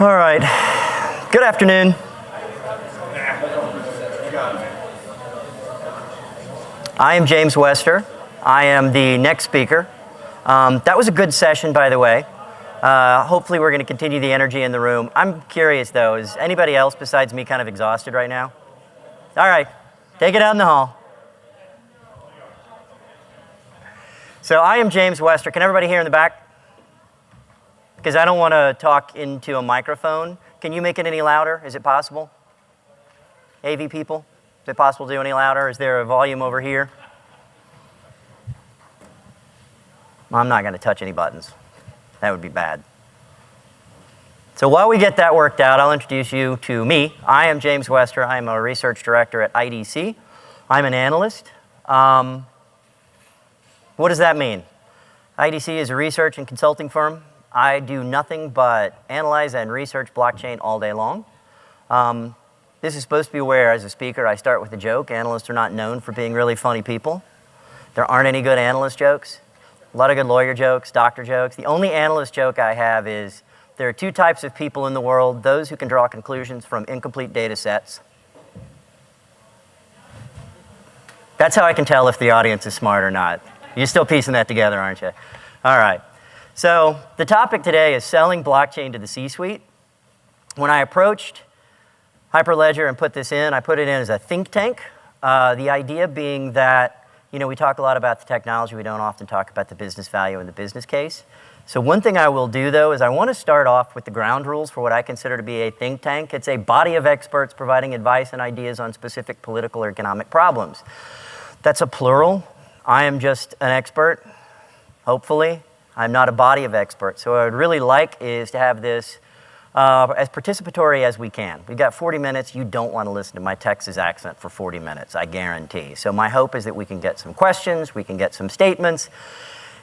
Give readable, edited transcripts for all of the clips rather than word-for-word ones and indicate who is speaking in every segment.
Speaker 1: All right. Good afternoon. I am James Wester. I am the next speaker. That was a good session, by the way. Hopefully we're going to continue the energy in the room. I'm curious, though, is anybody else besides me kind of exhausted right now? All right. Take it out in the hall. So I am James Wester. Can everybody hear in the back? Because I don't want to talk into a microphone. Can you make it any louder? Is it possible? AV people? Is it possible to do any louder? Is there a volume over here? I'm not going to touch any buttons. That would be bad. So while we get that worked out, I'll introduce you to me. I am James Wester. I am a research director at IDC. I'm an analyst. What does that mean? IDC is a research and consulting firm. I do nothing but analyze and research blockchain all day long. This is supposed to be where, as a speaker, I start with a joke. Analysts are not known for being really funny people. There aren't any good analyst jokes. A lot of good lawyer jokes, doctor jokes. The only analyst joke I have is there are two types of people in the world: those who can draw conclusions from incomplete data sets. That's how I can tell if the audience is smart or not. You're still piecing that together, aren't you? All right. So the topic today is selling blockchain to the C-suite. When I approached Hyperledger and put this in, I put it in as a think tank. The idea being that, we talk a lot about the technology. We don't often talk about the business value and the business case. So one thing I will do, though, is I want to start off with the ground rules for what I consider to be a think tank. It's a body of experts providing advice and ideas on specific political or economic problems. That's a plural. I am just an expert, hopefully. I'm not a body of experts. So what I would really like is to have this as participatory as we can. We've got 40 minutes. You don't want to listen to my Texas accent for 40 minutes, I guarantee. So my hope is that we can get some questions, we can get some statements,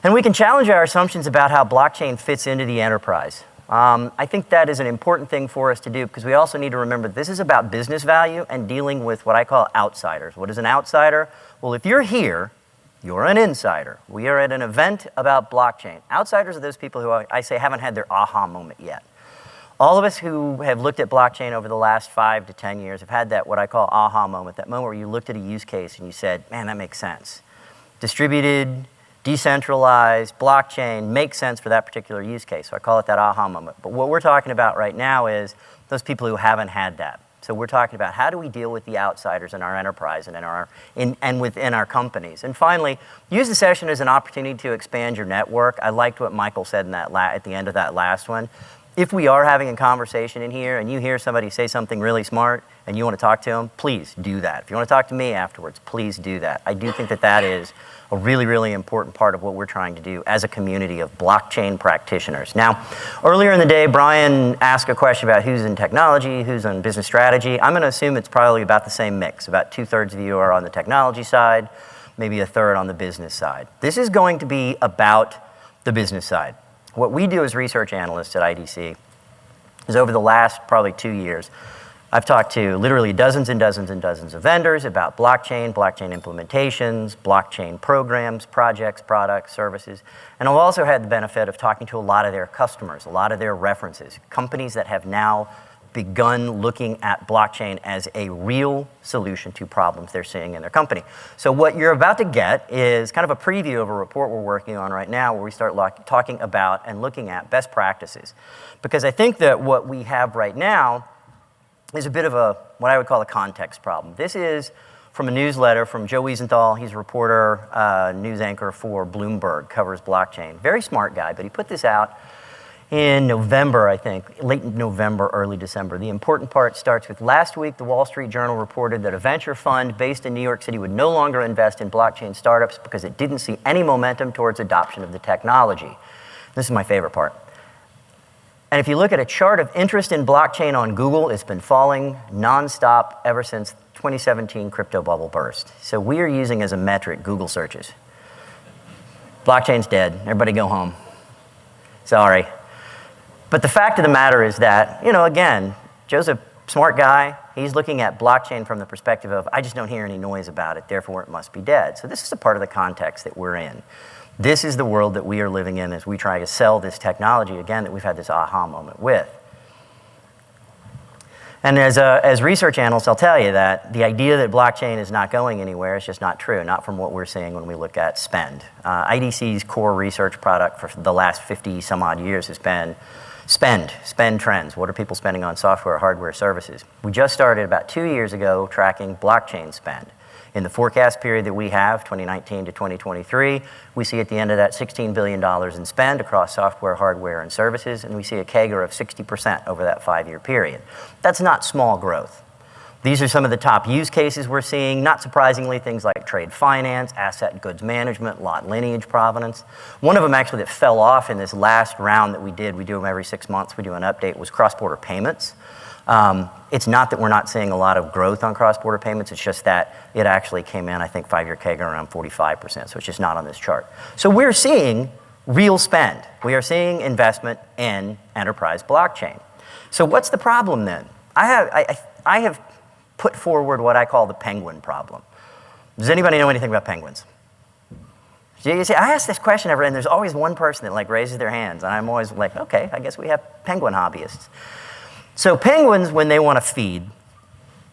Speaker 1: and we can challenge our assumptions about how blockchain fits into the enterprise. I think that is an important thing for us to do, because we also need to remember this is about business value and dealing with what I call outsiders. What is an outsider? Well, if you're here, you're an insider. We are at an event about blockchain. Outsiders are those people who I say haven't had their aha moment yet. All of us who have looked at blockchain over the last 5 to 10 years have had that, what I call aha moment, that moment where you looked at a use case and you said, man, that makes sense. Distributed, decentralized, blockchain makes sense for that particular use case. So I call it that aha moment. But what we're talking about right now is those people who haven't had that. So we're talking about how do we deal with the outsiders in our enterprise and within our companies. And finally, use the session as an opportunity to expand your network. I liked what Michael said in that at the end of that last one. If we are having a conversation in here and you hear somebody say something really smart and you want to talk to them, please do that. If you want to talk to me afterwards, please do that. I do think that that is a really, really important part of what we're trying to do as a community of blockchain practitioners. Now, earlier in the day, Brian asked a question about who's in technology, who's on business strategy. I'm going to assume it's probably about the same mix. About 2/3 of you are on the technology side, maybe a third on the business side. This is going to be about the business side. What we do as research analysts at IDC is over the last probably 2 years, I've talked to literally dozens and dozens and dozens of vendors about blockchain implementations, blockchain programs, projects, products, services. And I've also had the benefit of talking to a lot of their customers, a lot of their references, companies that have now begun looking at blockchain as a real solution to problems they're seeing in their company. So what you're about to get is kind of a preview of a report we're working on right now where we start talking about and looking at best practices. Because I think that what we have right now is a bit of what I would call a context problem. This is from a newsletter from Joe Wiesenthal. He's a reporter, news anchor for Bloomberg, covers blockchain. Very smart guy, but he put this out in November, I think, late November, early December. The important part starts with last week, the Wall Street Journal reported that a venture fund based in New York City would no longer invest in blockchain startups because it didn't see any momentum towards adoption of the technology. This is my favorite part. And if you look at a chart of interest in blockchain on Google, it's been falling nonstop ever since 2017 crypto bubble burst. So we are using as a metric Google searches. Blockchain's dead. Everybody go home. Sorry. But the fact of the matter is that, again, Joe's a smart guy. He's looking at blockchain from the perspective of, I just don't hear any noise about it, therefore it must be dead. So this is a part of the context that we're in. This is the world that we are living in as we try to sell this technology, again, that we've had this aha moment with. And as research analysts, I'll tell you that the idea that blockchain is not going anywhere is just not true, not from what we're seeing when we look at spend. IDC's core research product for the last 50 some odd years has been spend trends. What are people spending on software, hardware, services? We just started about 2 years ago tracking blockchain spend. In the forecast period that we have, 2019 to 2023, we see at the end of that $16 billion in spend across software, hardware, and services, and we see a CAGR of 60% over that 5-year period. That's not small growth. These are some of the top use cases we're seeing, not surprisingly, things like trade finance, asset and goods management, lot lineage provenance. One of them actually that fell off in this last round that we do them every 6 months, we do an update, was cross-border payments. It's not that we're not seeing a lot of growth on cross-border payments, it's just that it actually came in, I think, 5-year CAGR around 45%, so it's just not on this chart. So we're seeing real spend. We are seeing investment in enterprise blockchain. So what's the problem then? I have put forward what I call the penguin problem. Does anybody know anything about penguins? You see, I ask this question and there's always one person that raises their hands, and I'm always like, okay, I guess we have penguin hobbyists. So penguins, when they want to feed,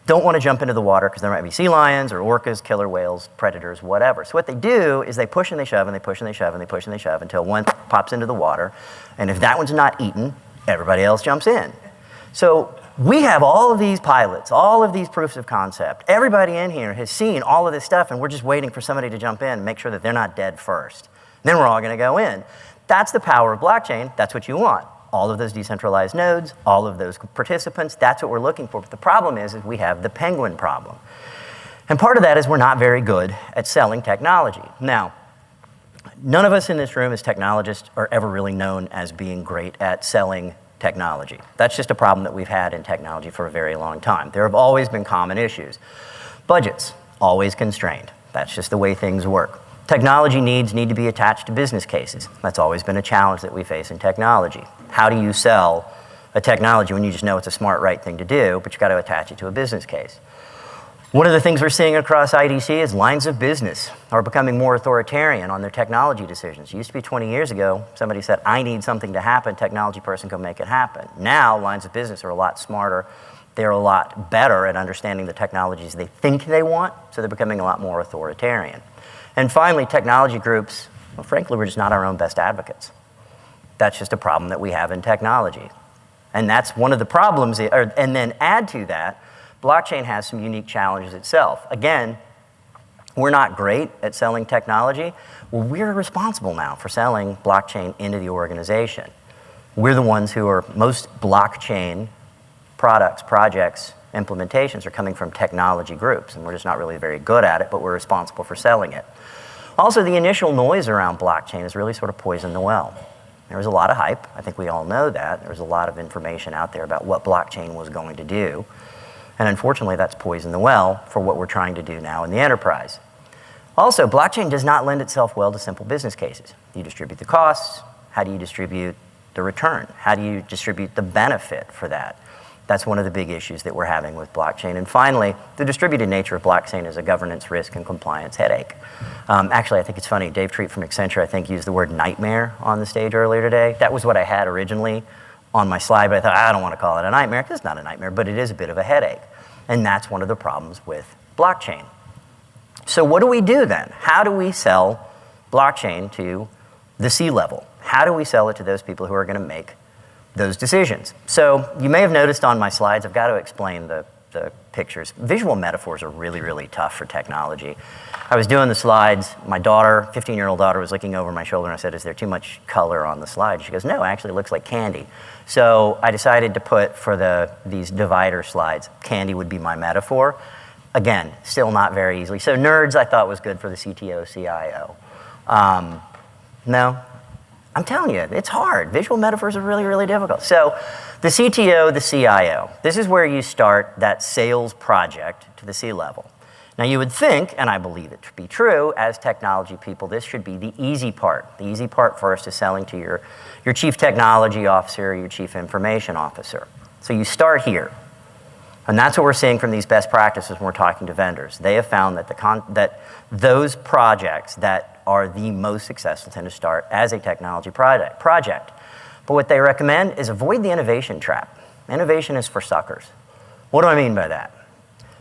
Speaker 1: don't want to jump into the water because there might be sea lions or orcas, killer whales, predators, whatever. So what they do is they push and they shove and they push and they shove and they push and they shove until one pops into the water. And if that one's not eaten, everybody else jumps in. So we have all of these pilots, all of these proofs of concept. Everybody in here has seen all of this stuff, and we're just waiting for somebody to jump in and make sure that they're not dead first. Then we're all going to go in. That's the power of blockchain. That's what you want. All of those decentralized nodes, all of those participants, that's what we're looking for. But the problem is we have the penguin problem. And part of that is we're not very good at selling technology. Now, none of us in this room as technologists are ever really known as being great at selling technology. That's just a problem that we've had in technology for a very long time. There have always been common issues. Budgets, always constrained. That's just the way things work. Technology needs need to be attached to business cases. That's always been a challenge that we face in technology. How do you sell a technology when you just know it's a smart, right thing to do, but you've got to attach it to a business case? One of the things we're seeing across IDC is lines of business are becoming more authoritarian on their technology decisions. It used to be 20 years ago, somebody said, I need something to happen, technology person can make it happen. Now, lines of business are a lot smarter. They're a lot better at understanding the technologies they think they want, so they're becoming a lot more authoritarian. And finally, technology groups, well, frankly, we're just not our own best advocates. That's just a problem that we have in technology. And that's one of the problems, and then add to that, blockchain has some unique challenges itself. Again, we're not great at selling technology. Well, we're responsible now for selling blockchain into the organization. We're the ones who are most blockchain products, projects, implementations are coming from technology groups, and we're just not really very good at it, but we're responsible for selling it. Also, the initial noise around blockchain has really sort of poisoned the well. There was a lot of hype. I think we all know that. There was a lot of information out there about what blockchain was going to do. And unfortunately, that's poisoned the well for what we're trying to do now in the enterprise. Also, blockchain does not lend itself well to simple business cases. You distribute the costs. How do you distribute the return? How do you distribute the benefit for that? That's one of the big issues that we're having with blockchain. And finally, the distributed nature of blockchain is a governance risk and compliance headache. Actually, I think it's funny, Dave Treat from Accenture, I think, used the word nightmare on the stage earlier today. That was what I had originally on my slide, but I thought, I don't want to call it a nightmare, because it's not a nightmare, but it is a bit of a headache. And that's one of the problems with blockchain. So what do we do then? How do we sell blockchain to the C-level? How do we sell it to those people who are going to make those decisions? So you may have noticed on my slides, I've got to explain the pictures. Visual metaphors are really, really tough for technology. I was doing the slides. My daughter, 15-year-old daughter, was looking over my shoulder, and I said, is there too much color on the slide? She goes, no, actually it looks like candy. So I decided to put, for these divider slides, candy would be my metaphor. Again, still not very easily. So nerds, I thought, was good for the CTO, CIO. No, I'm telling you, it's hard. Visual metaphors are really, really difficult. So the CTO, the CIO, this is where you start that sales project to the C-level. Now you would think, and I believe it to be true, as technology people, this should be the easy part. The easy part first is selling to your chief technology officer, your chief information officer. So you start here. And that's what we're seeing from these best practices when we're talking to vendors. They have found that that those projects that are the most successful tend to start as a technology project. But what they recommend is avoid the innovation trap. Innovation is for suckers. What do I mean by that?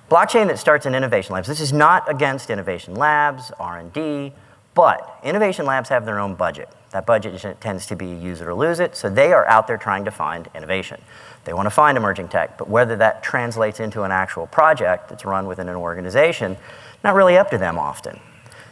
Speaker 1: Blockchain that starts in innovation labs. This is not against innovation labs, R&D, but innovation labs have their own budget. That budget tends to be use it or lose it, so they are out there trying to find innovation. They want to find emerging tech, but whether that translates into an actual project that's run within an organization, not really up to them often.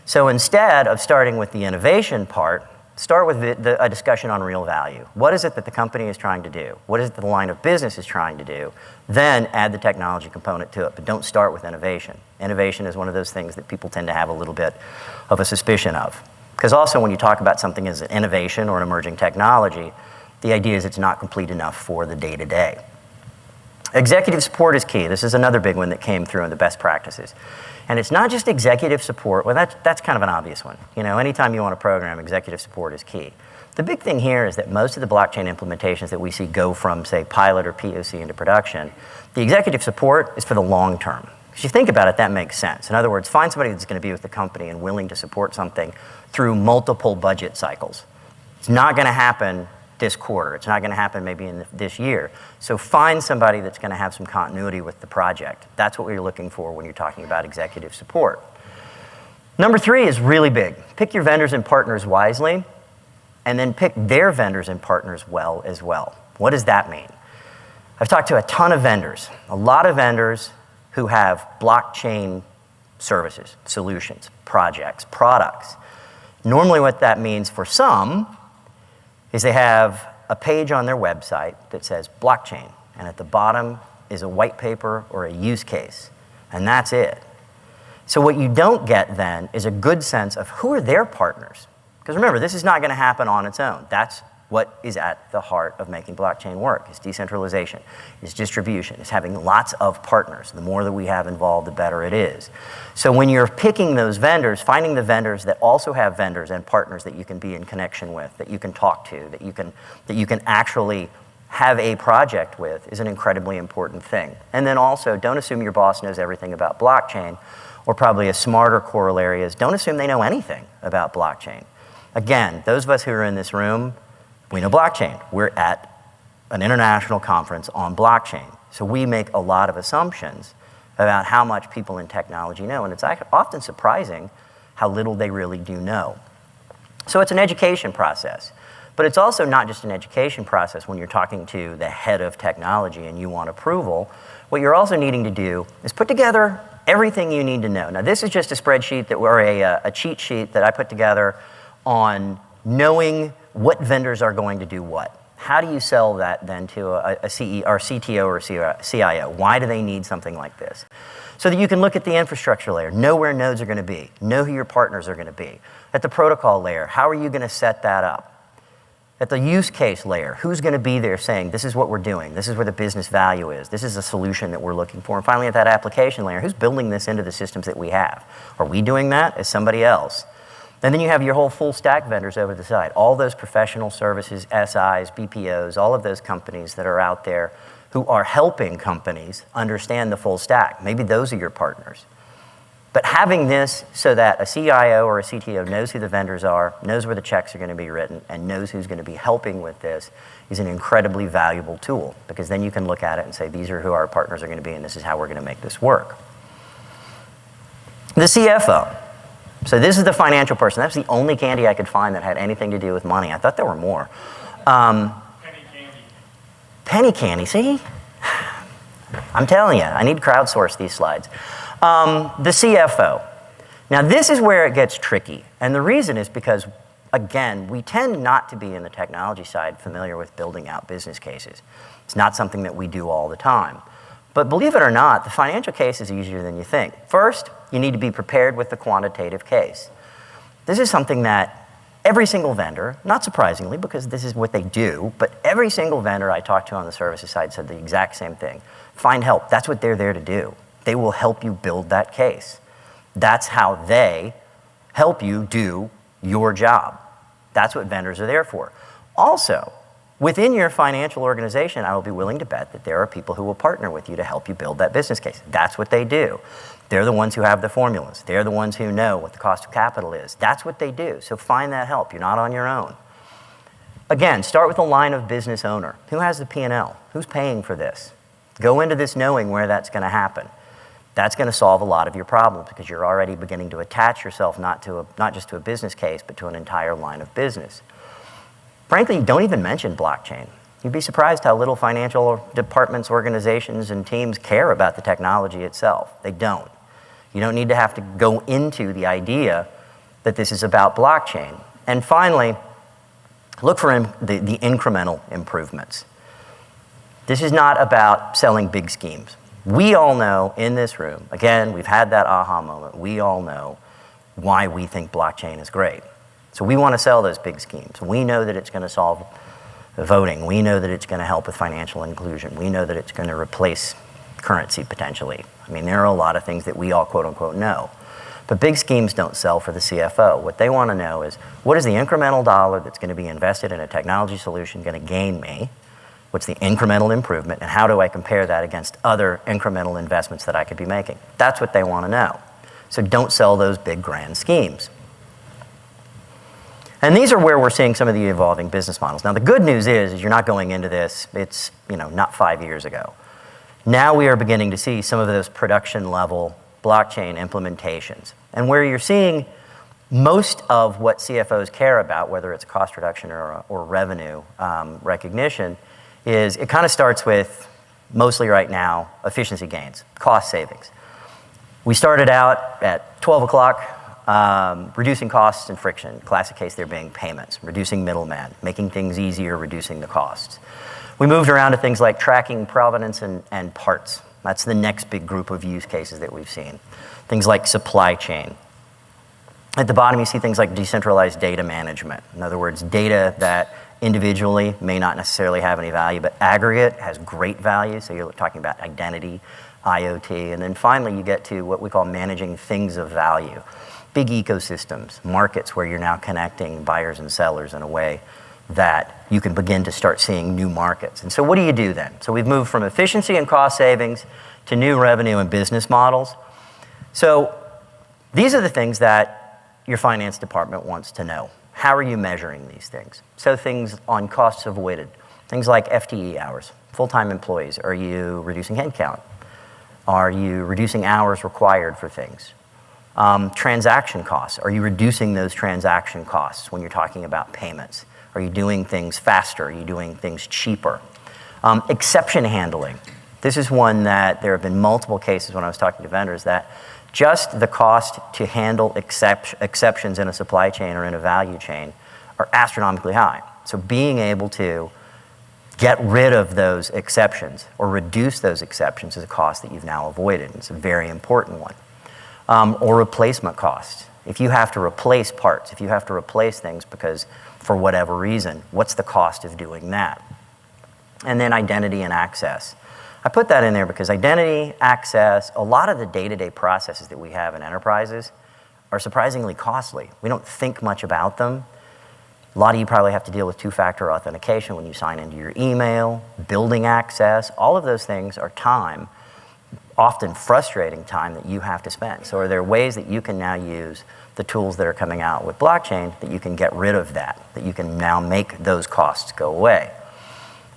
Speaker 1: So instead of starting with the innovation part, start with a discussion on real value. What is it that the company is trying to do? What is it that the line of business is trying to do? Then add the technology component to it, but don't start with innovation. Innovation is one of those things that people tend to have a little bit of a suspicion of. Because also when you talk about something as an innovation or an emerging technology, the idea is it's not complete enough for the day-to-day. Executive support is key. This is another big one that came through in the best practices. And it's not just executive support. Well, that's kind of an obvious one. You know, anytime you want to program, executive support is key. The big thing here is that most of the blockchain implementations that we see go from, say, pilot or POC into production, the executive support is for the long term. If you think about it, that makes sense. In other words, find somebody that's going to be with the company and willing to support something through multiple budget cycles. It's not going to happen this quarter. It's not going to happen maybe in this year. So find somebody that's going to have some continuity with the project. That's what we're looking for when you're talking about executive support. Number 3 is really big. Pick your vendors and partners wisely, and then pick their vendors and partners well as well. What does that mean? I've talked to a ton of vendors, a lot of vendors who have blockchain services, solutions, projects, products. Normally what that means for some is they have a page on their website that says blockchain, and at the bottom is a white paper or a use case, and that's it. So what you don't get then is a good sense of who are their partners. Because remember, this is not going to happen on its own. That's what is at the heart of making blockchain work. It's decentralization, it's distribution, it's having lots of partners. The more that we have involved, the better it is. So when you're picking those vendors, finding the vendors that also have vendors and partners that you can be in connection with, that you can talk to, that you can actually have a project with is an incredibly important thing. And then also, don't assume your boss knows everything about blockchain, or probably a smarter corollary is don't assume they know anything about blockchain. Again, those of us who are in this room, we know blockchain. We're at an international conference on blockchain. So we make a lot of assumptions about how much people in technology know, and it's often surprising how little they really do know. So it's an education process. But it's also not just an education process when you're talking to the head of technology and you want approval. What you're also needing to do is put together everything you need to know. Now, this is just a spreadsheet or a cheat sheet that I put together on knowing what vendors are going to do what. How do you sell that then to a CTO or CIO? Why do they need something like this? So that you can look at the infrastructure layer, know where nodes are going to be, know who your partners are going to be. At the protocol layer, how are you going to set that up? At the use case layer, who's going to be there saying, this is what we're doing, this is where the business value is, this is a solution that we're looking for. And finally, at that application layer, who's building this into the systems that we have? Are we doing that? Is somebody else? And then you have your whole full stack vendors over the side, all those professional services, SIs, BPOs, all of those companies that are out there who are helping companies understand the full stack. Maybe those are your partners. But having this so that a CIO or a CTO knows who the vendors are, knows where the checks are going to be written, and knows who's going to be helping with this is an incredibly valuable tool, because then you can look at it and say, these are who our partners are going to be, and this is how we're going to make this work. The CFO. So this is the financial person. That's the only candy I could find that had anything to do with money. I thought there were more.
Speaker 2: Penny candy.
Speaker 1: Penny candy, see? I'm telling you, I need to crowdsource these slides. The CFO. Now this is where it gets tricky. And the reason is because, again, we tend not to be in the technology side familiar with building out business cases. It's not something that we do all the time. But believe it or not, the financial case is easier than you think. First, you need to be prepared with the quantitative case. This is something that every single vendor, not surprisingly because this is what they do, but every single vendor I talked to on the services side said the exact same thing. Find help. That's what they're there to do. They will help you build that case. That's how they help you do your job. That's what vendors are there for. Also, within your financial organization, I will be willing to bet that there are people who will partner with you to help you build that business case. That's what they do. They're the ones who have the formulas. They're the ones who know what the cost of capital is. That's what they do. So find that help. You're not on your own. Again, start with a line of business owner. Who has the P&L? Who's paying for this? Go into this knowing where that's going to happen. That's going to solve a lot of your problems because you're already beginning to attach yourself not just to a business case, but to an entire line of business. Frankly, don't even mention blockchain. You'd be surprised how little financial departments, organizations, and teams care about the technology itself. They don't. You don't need to have to go into the idea that this is about blockchain. And finally, look for the incremental improvements. This is not about selling big schemes. We all know in this room, again, we've had that aha moment, we all know why we think blockchain is great. So we want to sell those big schemes. We know that it's going to solve voting. We know that it's going to help with financial inclusion. We know that it's going to replace currency potentially. I mean, there are a lot of things that we all quote unquote know. But big schemes don't sell for the CFO. What they want to know is, what is the incremental dollar that's going to be invested in a technology solution going to gain me? What's the incremental improvement, and how do I compare that against other incremental investments that I could be making? That's what they want to know. So don't sell those big grand schemes. And these are where we're seeing some of the evolving business models. Now, the good news is you're not going into this, it's not 5 years ago. Now we are beginning to see some of those production level blockchain implementations. And where you're seeing most of what CFOs care about, whether it's cost reduction or revenue recognition, is it kind of starts with, mostly right now, efficiency gains, cost savings. We started out at 12 o'clock, reducing costs and friction. Classic case there being payments, reducing middlemen, making things easier, reducing the costs. We moved around to things like tracking provenance and parts. That's the next big group of use cases that we've seen. Things like supply chain. At the bottom, you see things like decentralized data management. In other words, data that individually may not necessarily have any value, but aggregate has great value. So you're talking about identity, IoT, and then finally you get to what we call managing things of value. Big ecosystems, markets where you're now connecting buyers and sellers in a way that you can begin to start seeing new markets. And so what do you do then? So we've moved from efficiency and cost savings to new revenue and business models. So these are the things that your finance department wants to know. How are you measuring these things? So things on costs avoided, things like FTE hours, full-time employees. Are you reducing headcount? Are you reducing hours required for things? Transaction costs. Are you reducing those transaction costs when you're talking about payments? Are you doing things faster? Are you doing things cheaper? Exception handling. This is one that there have been multiple cases when I was talking to vendors that just the cost to handle exceptions in a supply chain or in a value chain are astronomically high. So being able to get rid of those exceptions or reduce those exceptions is a cost that you've now avoided. It's a very important one. Or replacement costs. If you have to replace parts, if you have to replace things because for whatever reason, what's the cost of doing that? And then identity and access. I put that in there because identity, access, a lot of the day-to-day processes that we have in enterprises are surprisingly costly. We don't think much about them. A lot of you probably have to deal with two-factor authentication when you sign into your email, building access. All of those things are time, often frustrating time that you have to spend. So are there ways that you can now use the tools that are coming out with blockchain that you can get rid of that you can now make those costs go away?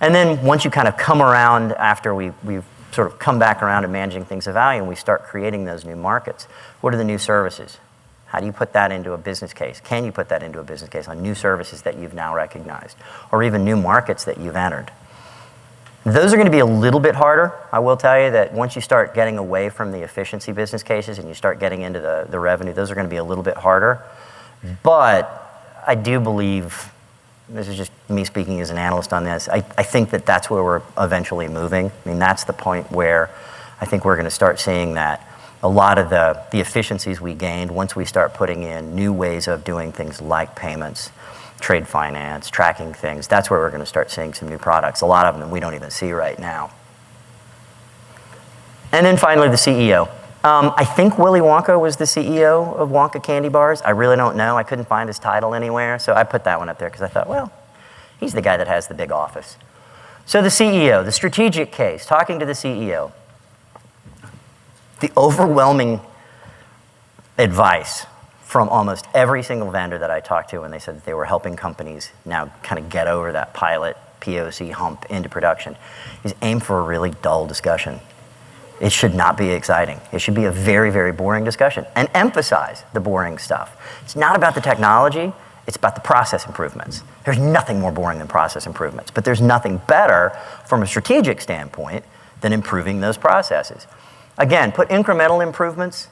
Speaker 1: And then once you kind of come around after we've sort of come back around to managing things of value and we start creating those new markets, what are the new services? How do you put that into a business case? Can you put that into a business case on new services that you've now recognized or even new markets that you've entered? Those are going to be a little bit harder. I will tell you that once you start getting away from the efficiency business cases and you start getting into the revenue, those are going to be a little bit harder. But I do believe, this is just me speaking as an analyst on this, I think that that's where we're eventually moving. I mean, that's the point where I think we're going to start seeing that a lot of the efficiencies we gained once we start putting in new ways of doing things like payments, trade finance, tracking things, that's where we're going to start seeing some new products. A lot of them we don't even see right now. And then finally, the CEO. I think Willy Wonka was the CEO of Wonka Candy Bars. I really don't know. I couldn't find his title anywhere, so I put that one up there because I thought, well, he's the guy that has the big office. So the CEO, the strategic case, talking to the CEO. The overwhelming advice from almost every single vendor that I talked to when they said that they were helping companies now kind of get over that pilot POC hump into production, is aim for a really dull discussion. It should not be exciting. It should be a very, very boring discussion and emphasize the boring stuff. It's not about the technology, it's about the process improvements. There's nothing more boring than process improvements, but there's nothing better from a strategic standpoint than improving those processes. Again, put incremental improvements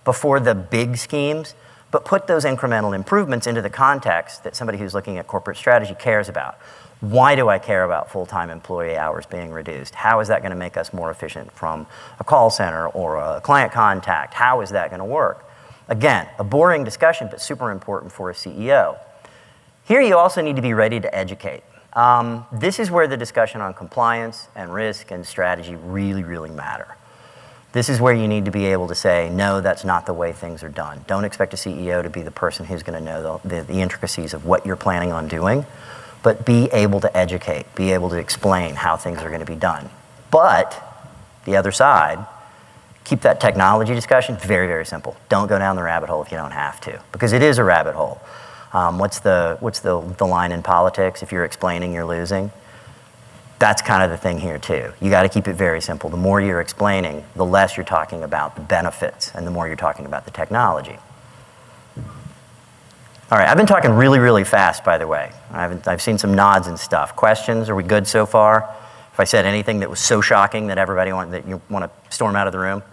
Speaker 1: before the big schemes, but put those incremental improvements into the context that somebody who's looking at corporate strategy cares about. Why do I care about full-time employee hours being reduced? How is that going to make us more efficient from a call center or a client contact? How is that going to work? Again, a boring discussion, but super important for a CEO. Here you also need to be ready to educate. This is where the discussion on compliance and risk and strategy really, really matter. This is where you need to be able to say, no, that's not the way things are done. Don't expect a CEO to be the person who's going to know the intricacies of what you're planning on doing, but be able to educate, be able to explain how things are going to be done. But the other side, keep that technology discussion very, very simple. Don't go down the rabbit hole if you don't have to, because it is a rabbit hole. What's the line in politics? If you're explaining, you're losing. That's kind of the thing here too. You got to keep it very simple. The more you're explaining, the less you're talking about the benefits and the more you're talking about the technology. All right, I've been talking really, really fast, by the way. I've seen some nods and stuff. Questions, are we good so far? If I said anything that was so shocking that that you want to storm out of the room?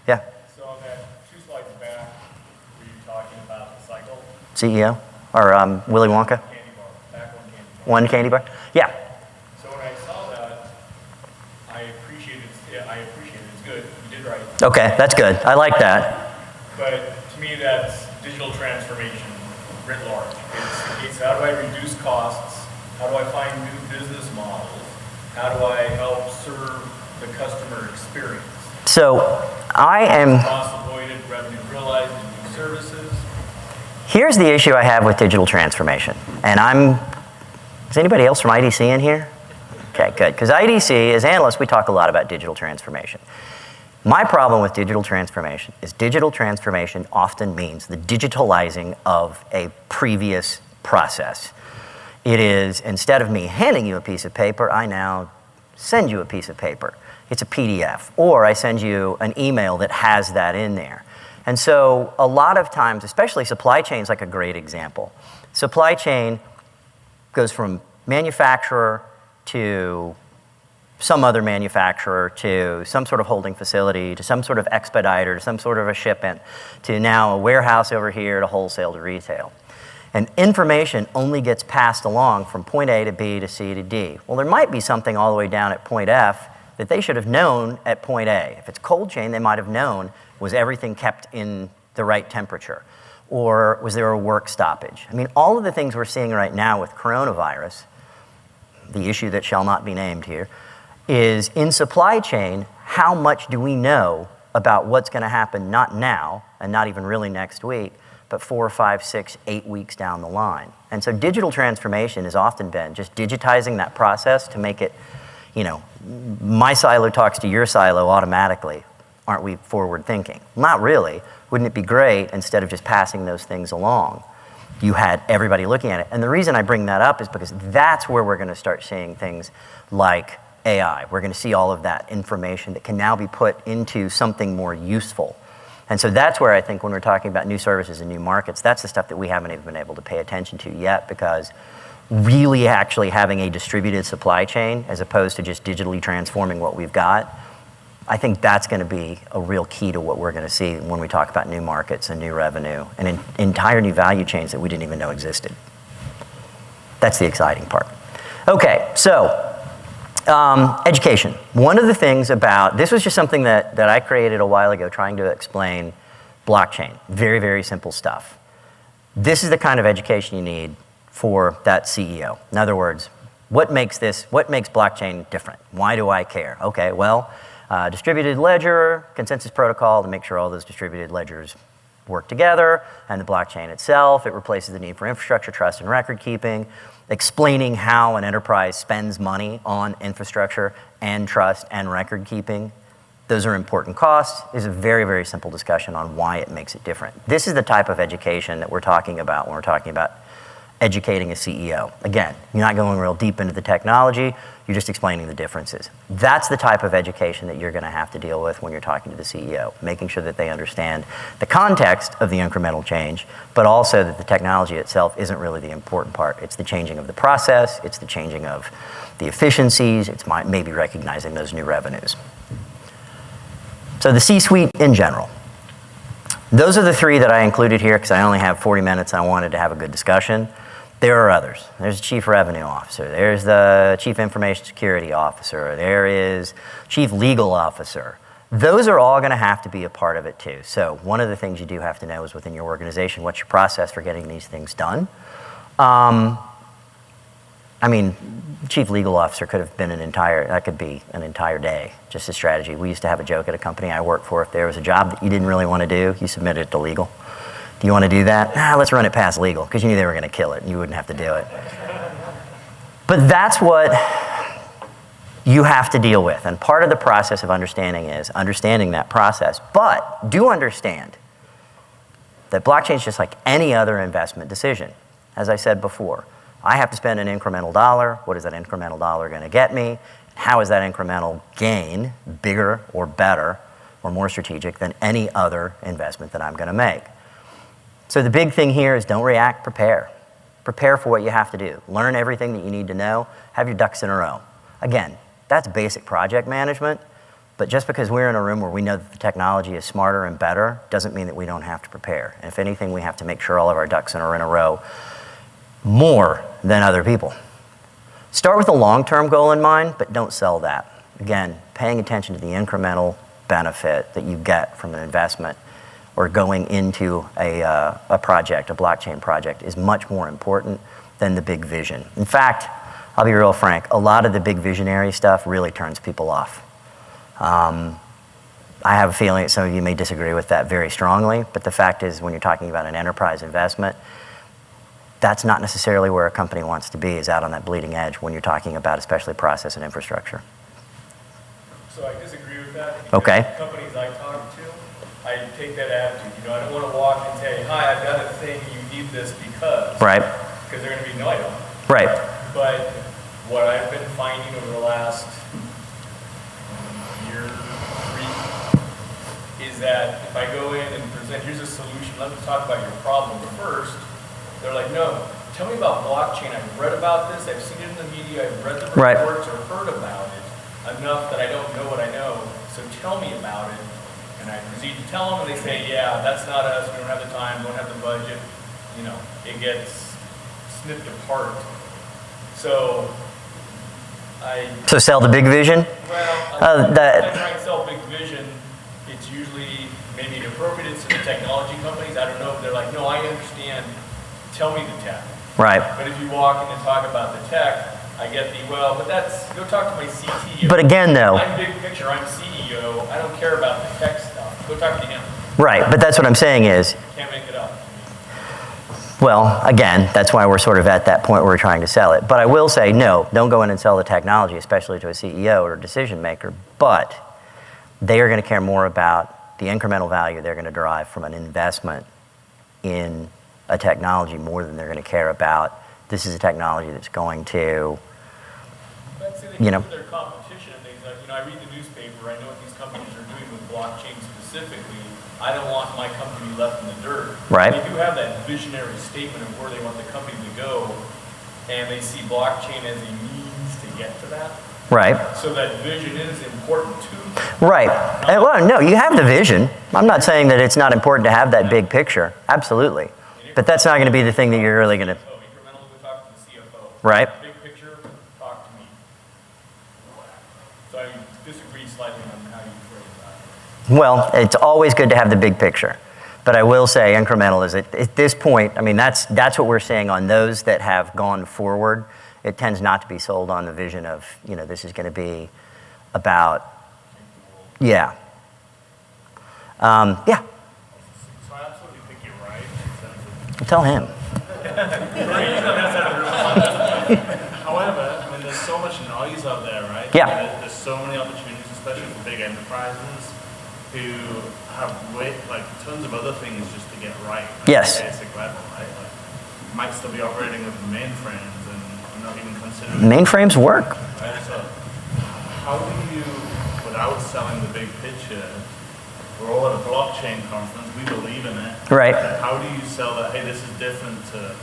Speaker 1: Yeah?
Speaker 2: So on that 2 slides back, were you talking about the cycle?
Speaker 1: CEO? Or Willy Wonka?
Speaker 2: Candy bar, back
Speaker 1: One candy bar? Yeah.
Speaker 2: So when I saw that, I appreciate it. It's good. You did right.
Speaker 1: Okay, that's good. I like that.
Speaker 2: But to me, that's digital transformation writ large. It's how do I reduce costs? How do I find new business models? How do I help serve the customer experience?
Speaker 1: So I am...
Speaker 2: Cost avoided, revenue realized in new services.
Speaker 1: Here's the issue I have with digital transformation. And is anybody else from IDC in here? Okay, good. Because IDC, as analysts, we talk a lot about digital transformation. My problem with digital transformation is digital transformation often means the digitalizing of a previous process. It is, instead of me handing you a piece of paper, I now send you a piece of paper. It's a PDF. Or I send you an email that has that in there. And so a lot of times, especially supply chain is like a great example. Supply chain goes from manufacturer to some other manufacturer to some sort of holding facility to some sort of expediter to some sort of a shipment to now a warehouse over here to wholesale to retail. And information only gets passed along from point A to B to C to D. Well, there might be something all the way down at point F that they should have known at point A. If it's cold chain, they might have known, was everything kept in the right temperature? Or was there a work stoppage? I mean, all of the things we're seeing right now with coronavirus, the issue that shall not be named here, is in supply chain, how much do we know about what's going to happen not now and not even really next week, but 4, 5, 6, 8 weeks down the line. And so digital transformation has often been just digitizing that process to make it, my silo talks to your silo automatically. Aren't we forward thinking? Not really. Wouldn't it be great instead of just passing those things along? You had everybody looking at it. And the reason I bring that up is because that's where we're going to start seeing things like AI. We're going to see all of that information that can now be put into something more useful. And so that's where I think when we're talking about new services and new markets, that's the stuff that we haven't even been able to pay attention to yet, because really actually having a distributed supply chain as opposed to just digitally transforming what we've got, I think that's going to be a real key to what we're going to see when we talk about new markets and new revenue and entire new value chains that we didn't even know existed. That's the exciting part. Okay, so education. One of the things about, this was just something that I created a while ago trying to explain blockchain. Very, very simple stuff. This is the kind of education you need for that CEO. In other words, what makes blockchain different? Why do I care? Okay, well, distributed ledger, consensus protocol to make sure all those distributed ledgers work together, and the blockchain itself, it replaces the need for infrastructure, trust, and record keeping, explaining how an enterprise spends money on infrastructure and trust and record keeping. Those are important costs. Is a very, very simple discussion on why it makes it different. This is the type of education that we're talking about when we're talking about educating a CEO. Again, you're not going real deep into the technology, you're just explaining the differences. That's the type of education that you're going to have to deal with when you're talking to the CEO, making sure that they understand the context of the incremental change, but also that the technology itself isn't really the important part. It's the changing of the process, it's the changing of the efficiencies, it's maybe recognizing those new revenues. So the C-suite in general. Those are the three that I included here because I only have 40 minutes. I wanted to have a good discussion. There are others. There's the Chief Revenue Officer. There's the Chief Information Security Officer. There is Chief Legal Officer. Those are all going to have to be a part of it too. So one of the things you do have to know is within your organization, what's your process for getting these things done? I mean, Chief Legal Officer could have been that could be an entire day, just a strategy. We used to have a joke at a company I worked for. If there was a job that you didn't really want to do, you submitted it to legal. Do you want to do that? Nah, let's run it past legal, because you knew they were going to kill it and you wouldn't have to do it. But that's what you have to deal with. And part of the process of understanding is understanding that process. But do understand that blockchain is just like any other investment decision. As I said before, I have to spend an incremental dollar. What is that incremental dollar going to get me? How is that incremental gain bigger or better or more strategic than any other investment that I'm going to make? So the big thing here is don't react, prepare. Prepare for what you have to do. Learn everything that you need to know. Have your ducks in a row. Again, that's basic project management, but just because we're in a room where we know that the technology is smarter and better doesn't mean that we don't have to prepare. And if anything, we have to make sure all of our ducks are in a row more than other people. Start with a long-term goal in mind, but don't sell that. Again, paying attention to the incremental benefit that you get from an investment or going into a project, a blockchain project, is much more important than the big vision. In fact, I'll be real frank, a lot of the big visionary stuff really turns people off. I have a feeling that some of you may disagree with that very strongly, but the fact is when you're talking about an enterprise investment, that's not necessarily where a company wants to be, is out on that bleeding edge when you're talking about especially process and infrastructure.
Speaker 2: So I disagree with that.
Speaker 1: Okay.
Speaker 2: Companies I talk to, I take that attitude. I don't want to walk and say, hi, I've got a thing, you need this because. Right. Because they're going to be, no, I don't.
Speaker 1: Right.
Speaker 2: But what I've been finding over the last year, 3, is that if I go in and present, here's a solution, let me talk about your problem first, they're like, no, tell me about blockchain. I've read about this, I've seen it in the media, I've read the reports or heard about it enough that I don't know what I know, so tell me about it. And I proceed to tell them, and they say, yeah, that's not us, we don't have the time, don't have the budget. It gets snipped apart. So
Speaker 1: sell the big vision?
Speaker 2: Well, when I try and sell big vision, it's usually maybe inappropriate. It's to the technology companies. I don't know if they're like, no, I understand. Tell me the tech. Right. But if you walk in and talk about the tech, I get but go talk to my CTO.
Speaker 1: But again, though.
Speaker 2: I'm big picture, I'm CEO. I don't care about the tech stuff. Go talk to him.
Speaker 1: Right, but that's what I'm saying is.
Speaker 2: Can't make it up.
Speaker 1: Well, again, that's why we're sort of at that point where we're trying to sell it. But I will say, no, don't go in and sell the technology, especially to a CEO or a decision maker. But they are going to care more about the incremental value they're going to derive from an investment in a technology more than they're going to care about this is a technology that's going to,
Speaker 2: their competition and things like, I read the newspaper, I know what these companies are doing with blockchain specifically. I don't want my company left in the dirt.
Speaker 1: Right.
Speaker 2: They do have that visionary statement of where they want the company to go, and they see blockchain as a means to get to that.
Speaker 1: Right.
Speaker 2: So that vision is important too.
Speaker 1: Right. Well, no, you have the vision. I'm not saying that it's not important to have that big picture. Absolutely. But that's not going to be the thing that you're really going to.
Speaker 2: Incrementally, we talk to the CFO.
Speaker 1: Right.
Speaker 2: Big picture, talk to me. So I disagree slightly on how you phrase that.
Speaker 1: Well, it's always good to have the big picture. But I will say incremental is at this point, that's what we're seeing on those that have gone forward. It tends not to be sold on the vision of, this is going to be about, yeah. Yeah.
Speaker 3: So I absolutely think you're right.
Speaker 1: Tell him.
Speaker 3: However, there's so much noise out there, right?
Speaker 1: Yeah.
Speaker 3: There's so many opportunities, especially for big enterprises who have tons of other things just to get right.
Speaker 1: Yes.
Speaker 3: At a basic level, right? might still be operating with mainframes and not even considering.
Speaker 1: Mainframes work.
Speaker 3: Right? So how do you, without selling the big picture, we're all at a blockchain conference, we believe in it.
Speaker 1: Right.
Speaker 3: How do you sell that, hey, this is different to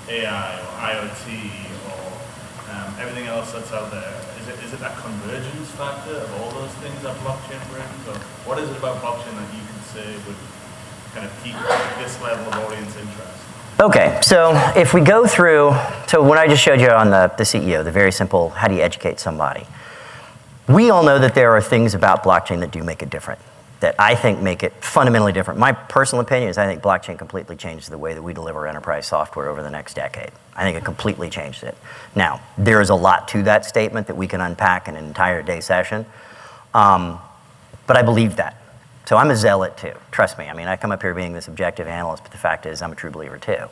Speaker 3: AI or IoT or everything else that's out there? Is it that convergence factor of all those things that blockchain brings? Or what is it about blockchain that you can say would kind of keep this level of audience interest?
Speaker 1: Okay, so if we go through, so when I just showed you on the CEO, the very simple, how do you educate somebody? We all know that there are things about blockchain that do make it different, that I think make it fundamentally different. My personal opinion is I think blockchain completely changed the way that we deliver enterprise software over the next decade. I think it completely changed it. Now, there is a lot to that statement that we can unpack in an entire day session, but I believe that. So I'm a zealot too, trust me. I mean, I come up here being this objective analyst, but the fact is I'm a true believer too.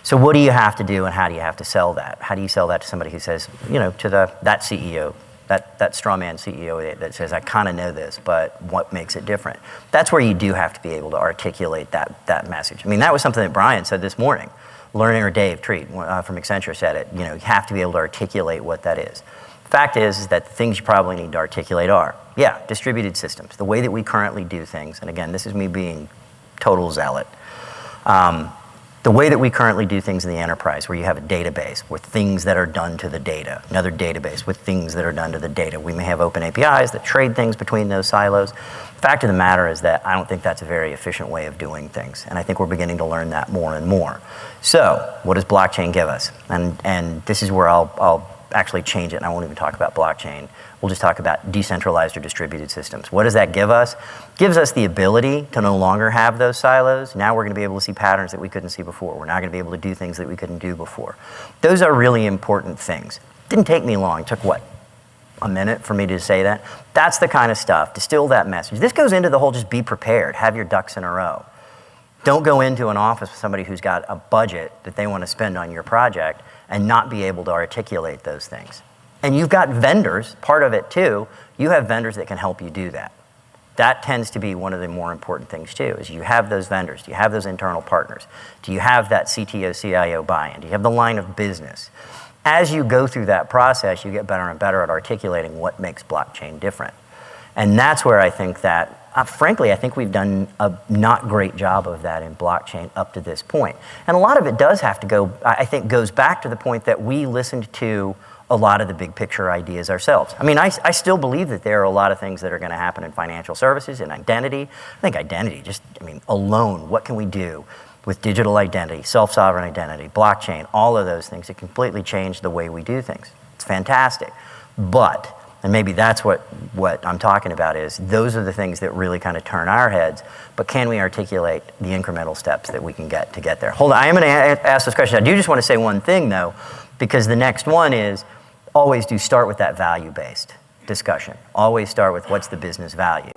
Speaker 1: So what do you have to do and how do you have to sell that? How do you sell that to somebody who says, you know, to that CEO, that straw man CEO that says, I kind of know this, but what makes it different? That's where you do have to be able to articulate that message. I mean, that was something that Brian said this morning. Learning, or Dave Treat from Accenture said it, you know, you have to be able to articulate what that is. Fact is that the things you probably need to articulate are, distributed systems, the way that we currently do things, and again, this is me being total zealot. The way that we currently do things in the enterprise, where you have a database with things that are done to the data, another database with things that are done to the data. We may have open APIs that trade things between those silos. The fact of the matter is that I don't think that's a very efficient way of doing things, and I think we're beginning to learn that more and more. So, what does blockchain give us? And this is where I'll actually change it, and I won't even talk about blockchain. We'll just talk about decentralized or distributed systems. What does that give us? Gives us the ability to no longer have those silos. Now we're going to be able to see patterns that we couldn't see before. We're now going to be able to do things that we couldn't do before. Those are really important things. Didn't take me long. It took what? A minute for me to say that? That's the kind of stuff. Distill that message. This goes into the whole just be prepared. Have your ducks in a row. Don't go into an office with somebody who's got a budget that they want to spend on your project and not be able to articulate those things. And you've got vendors, part of it too, you have vendors that can help you do that. That tends to be one of the more important things too, is you have those vendors, do you have those internal partners? Do you have that CTO, CIO buy-in? Do you have the line of business? As you go through that process, you get better and better at articulating what makes blockchain different. And that's where I think that, frankly, I think we've done a not great job of that in blockchain up to this point. And a lot of it does have to go, I think goes back to the point that we listened to a lot of the big picture ideas ourselves. I mean, I still believe that there are a lot of things that are going to happen in financial services and identity. I think identity, alone, what can we do with digital identity, self-sovereign identity, blockchain, all of those things that completely change the way we do things. It's fantastic. But, and maybe that's what I'm talking about is, those are the things that really kind of turn our heads, but can we articulate the incremental steps that we can get to get there? Hold on, I am going to ask this question. I do just want to say one thing though, because the next one is, always do start with that value-based discussion. Always start with what's the business value.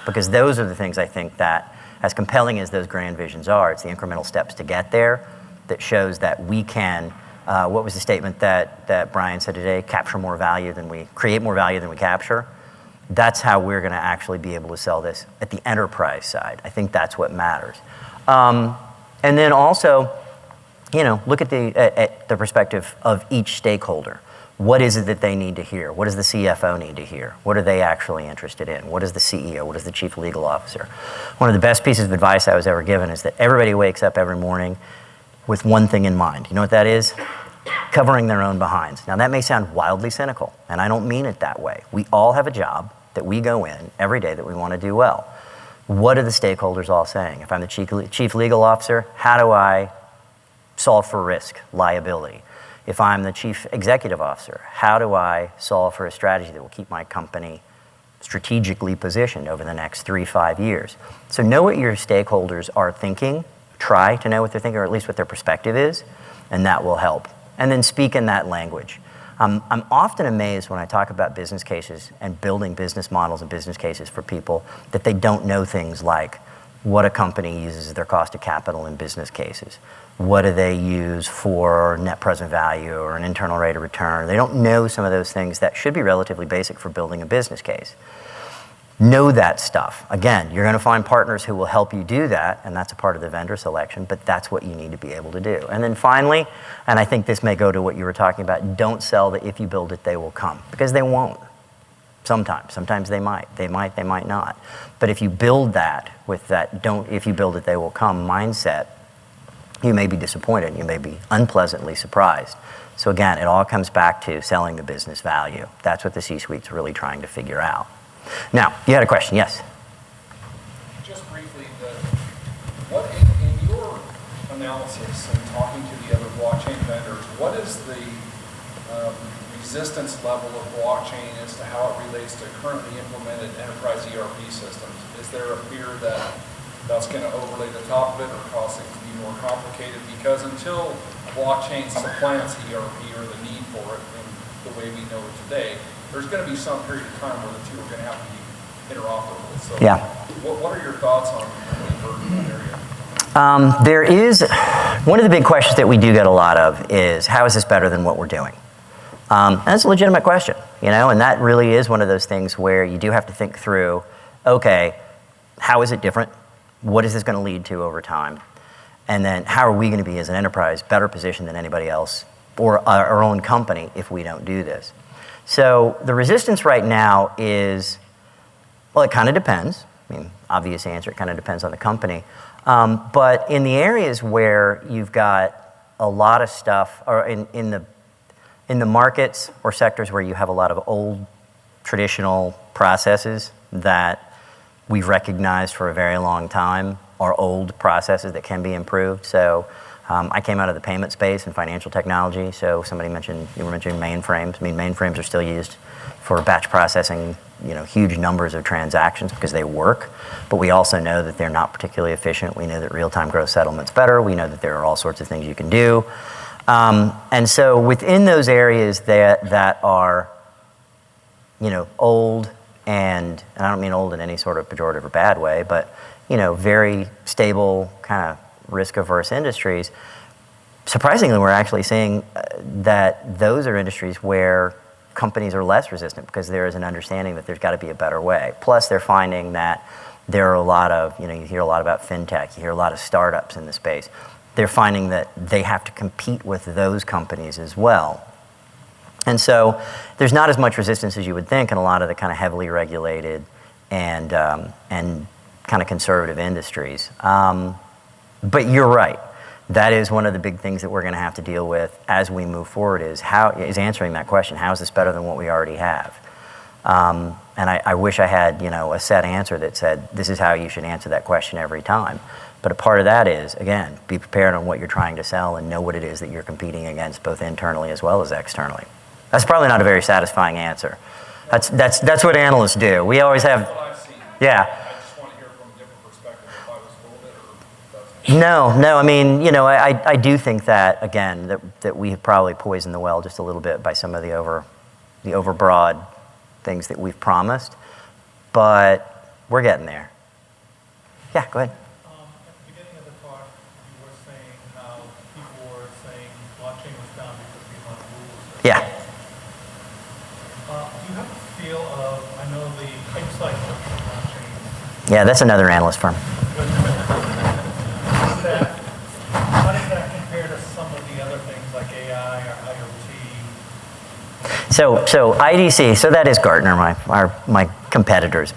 Speaker 1: Because those are the things I think that, as compelling as those grand visions are, it's the incremental steps to get there that shows that we can, what was the statement that Brian said today? Create more value than we capture. That's how we're gonna actually be able to sell this at the enterprise side. I think that's what matters. And then also, look at the perspective of each stakeholder. What is it that they need to hear? What does the CFO need to hear? What are they actually interested in? What is the CEO? What is the chief legal officer? One of the best pieces of advice I was ever given is that everybody wakes up every morning with one thing in mind. You know what that is? Covering their own behinds. Now that may sound wildly cynical, and I don't mean it that way. We all have a job that we go in every day that we want to do well. What are the stakeholders all saying? If I'm the chief legal officer, how do I solve for risk, liability? If I'm the chief executive officer, how do I solve for a strategy that will keep my company strategically positioned over the next 3-5 years? So know what your stakeholders are thinking, try to know what they're thinking, or at least what their perspective is, and that will help. And then speak in that language. I'm often amazed when I talk about business cases and building business models and business cases for people that they don't know things like what a company uses as their cost of capital in business cases. What do they use for net present value or an internal rate of return? They don't know some of those things that should be relatively basic for building a business case. know that stuff. Again, you're going to find partners who will help you do that, and that's a part of the vendor selection, but that's what you need to be able to do. And then finally, and I think this may go to what you were talking about, don't sell the if you build it, they will come, because they won't. Sometimes they might, they might not. But if you build that with that if you build it, they will come mindset, you may be disappointed, you may be unpleasantly surprised. So again, it all comes back to selling the business value. That's what the C-suite's really trying to figure out. Now, you had a question, yes?
Speaker 4: Just briefly, what in your analysis and talking to the other blockchain vendors, what is the resistance level of blockchain as to how it relates to currently implemented enterprise ERP systems? Is there a fear that that's going to overlay the top of it or cause things to be more complicated? Because until blockchain supplants ERP or the need for it in the way we know it today, there's going to be some period of time where the two are going to have to be interoperable. So
Speaker 1: yeah.
Speaker 4: What are your thoughts on that area?
Speaker 1: There is, one of the big questions that we do get a lot of is, how is this better than what we're doing? And that's a legitimate question, and that really is one of those things where you do have to think through, okay, how is it different? What is this going to lead to over time? And then how are we going to be as an enterprise better positioned than anybody else or our own company if we don't do this? So the resistance right now is, well, it kind of depends. I mean, obvious answer, it kind of depends on the company. But in the areas where you've got a lot of stuff, or in the markets or sectors where you have a lot of old traditional processes that we've recognized for a very long time, are old processes that can be improved. So I came out of the payment space and financial technology, so you were mentioning mainframes. I mean, mainframes are still used for batch processing, huge numbers of transactions because they work, but we also know that they're not particularly efficient. We know that real-time gross settlement's better. We know that there are all sorts of things you can do. And so within those areas that are, old, and I don't mean old in any sort of pejorative or bad way, but, very stable, kind of risk-averse industries, surprisingly, we're actually seeing that those are industries where companies are less resistant because there is an understanding that there's got to be a better way. Plus, they're finding that there are a lot of, you hear a lot about fintech, you hear a lot of startups in the space. They're finding that they have to compete with those companies as well. And so there's not as much resistance as you would think in a lot of the kind of heavily regulated and kind of conservative industries. But you're right. That is one of the big things that we're going to have to deal with as we move forward is answering that question, how is this better than what we already have? And I wish I had, a set answer that said, this is how you should answer that question every time. But a part of that is, again, be prepared on what you're trying to sell and know what it is that you're competing against both internally as well as externally. That's probably not a very satisfying answer. That's what analysts do. We always have,
Speaker 4: That's what I've seen.
Speaker 1: yeah.
Speaker 4: I just want to hear from a different perspective if I was told it or that's...
Speaker 1: No, I mean, I do think that, again, that we have probably poisoned the well just a little bit by some of the overbroad things that we've promised, but we're getting there. Yeah, go ahead.
Speaker 5: At the beginning of the talk, you were saying how people were saying blockchain was down because we want rules.
Speaker 1: Yeah.
Speaker 5: Do you have a feel of, I know the hype cycle of blockchain.
Speaker 1: Yeah, that's another analyst firm.
Speaker 5: How does that compare to some of the other things like AI or IoT?
Speaker 1: So IDC, so that is Gartner, my competitors.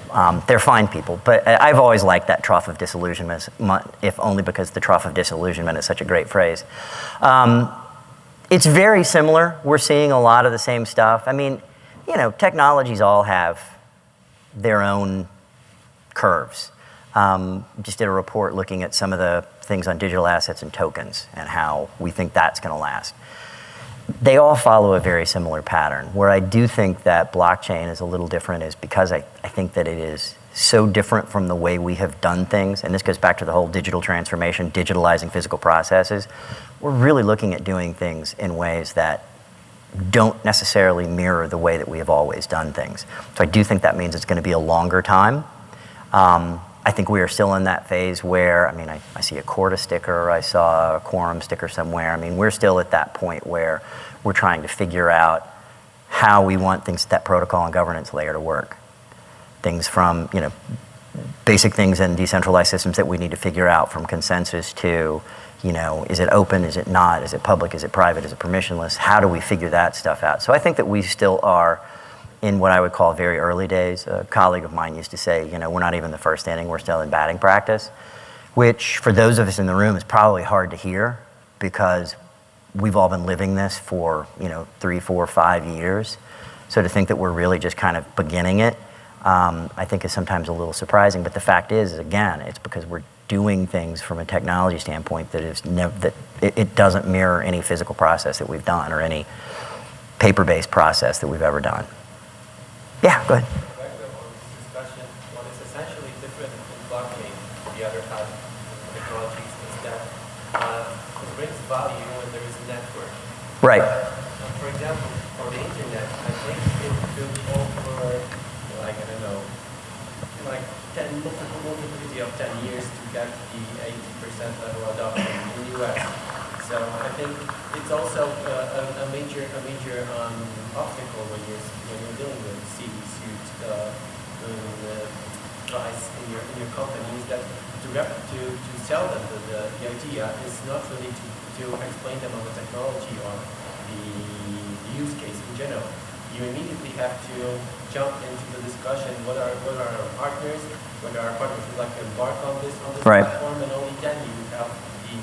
Speaker 1: They're fine people, but I've always liked that trough of disillusionment, if only because the trough of disillusionment is such a great phrase. It's very similar. We're seeing a lot of the same stuff. I mean, technologies all have their own curves. Just did a report looking at some of the things on digital assets and tokens and how we think that's going to last. They all follow a very similar pattern. Where I do think that blockchain is a little different is because I think that it is so different from the way we have done things, and this goes back to the whole digital transformation, digitalizing physical processes. We're really looking at doing things in ways that don't necessarily mirror the way that we have always done things. So I do think that means it's going to be a longer time. I think we are still in that phase where, I see a Corda sticker, I saw a Quorum sticker somewhere. We're still at that point where we're trying to figure out how we want that protocol and governance layer to work. things from, basic things in decentralized systems that we need to figure out, from consensus to, is it open, is it not, is it public, is it private, is it permissionless? How do we figure that stuff out? So I think that we still are in what I would call very early days. A colleague of mine used to say, we're not even the first inning, we're still in batting practice, which for those of us in the room is probably hard to hear because we've all been living this for, 3, 4, 5 years. So to think that we're really just kind of beginning it, I think is sometimes a little surprising. But the fact is, again, it's because we're doing things from a technology standpoint that is it doesn't mirror any physical process that we've done or any paper-based process that we've ever done. Yeah, go ahead.
Speaker 6: Back to this discussion, what is essentially different in blockchain from the other type of technologies is that it brings value when there is a network.
Speaker 1: Right.
Speaker 6: For example, for the internet, I think it took over, like, I don't know, like multiplicity of 10 years to get the 80% level adoption in the US. So I think it's also a major obstacle when you're dealing with CSuite guys in your company is that to sell them the idea is not really to explain them on the technology or the use case in general. You immediately have to jump into the discussion. What are our partners? Whether our partners would like to embark on this
Speaker 1: right.
Speaker 6: platform, and only then you have the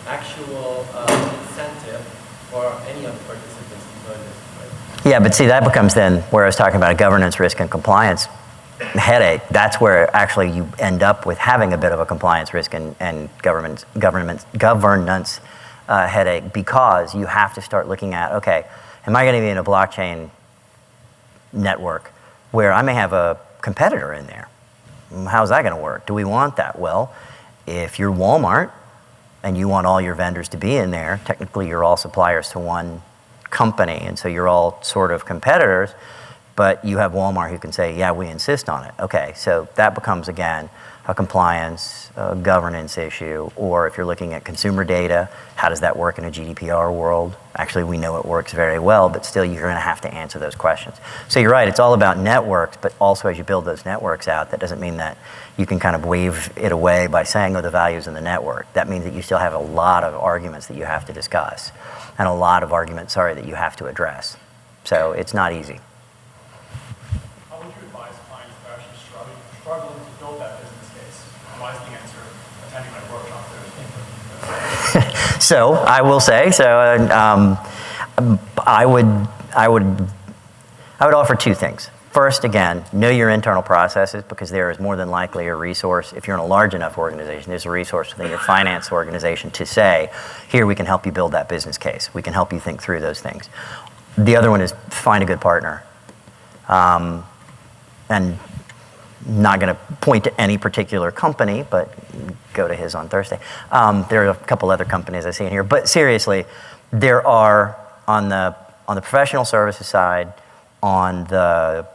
Speaker 6: actual incentive for any of the participants to join this. Right?
Speaker 1: Yeah, but see, that becomes then where I was talking about a governance, risk, and compliance headache. That's where actually you end up with having a bit of a compliance risk and governance headache, because you have to start looking at, okay, am I going to be in a blockchain network where I may have a competitor in there? How's that going to work? Do we want that? Well, if you're Walmart and you want all your vendors to be in there, technically you're all suppliers to one company, and so you're all sort of competitors, but you have Walmart who can say, yeah, we insist on it. Okay, so that becomes, again, a compliance, governance issue. Or if you're looking at consumer data, how does that work in a GDPR world? Actually, we know it works very well, but still you're going to have to answer those questions. So you're right, it's all about networks, but also as you build those networks out, that doesn't mean that you can kind of wave it away by saying, oh, the value's in the network. That means that you still have a lot of arguments that you have to discuss, and a lot of arguments, that you have to address. So it's not easy.
Speaker 5: How would you advise clients who are actually struggling to build that business case? And why is the answer attending my workshop there?
Speaker 1: So I will say, I would offer two things. First, again, know your internal processes, because there is more than likely a resource. If you're in a large enough organization, there's a resource within your finance organization to say, here, we can help you build that business case. We can help you think through those things. The other one is find a good partner. And not going to point to any particular company, but go to his on Thursday. There are a couple other companies I see in here, but seriously, there are on the professional services side, on the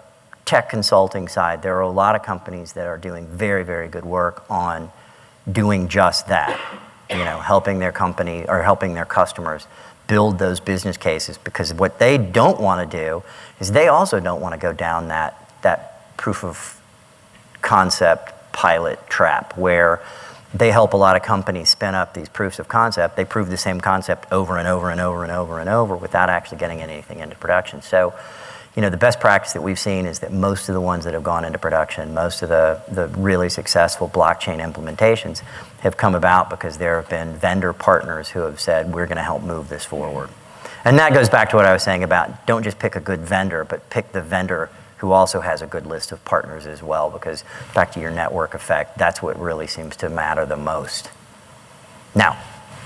Speaker 1: tech consulting side, there are a lot of companies that are doing very, very good work on doing just that. Helping their company or helping their customers build those business cases, because what they don't want to do is they also don't want to go down that proof of concept pilot trap where they help a lot of companies spin up these proofs of concept. They prove the same concept over and over and over and over and over without actually getting anything into production. So, the best practice that we've seen is that most of the ones that have gone into production, most of the really successful blockchain implementations have come about because there have been vendor partners who have said, we're going to help move this forward. And that goes back to what I was saying about don't just pick a good vendor, but pick the vendor who also has a good list of partners as well, because back to your network effect, that's what really seems to matter the most. Now,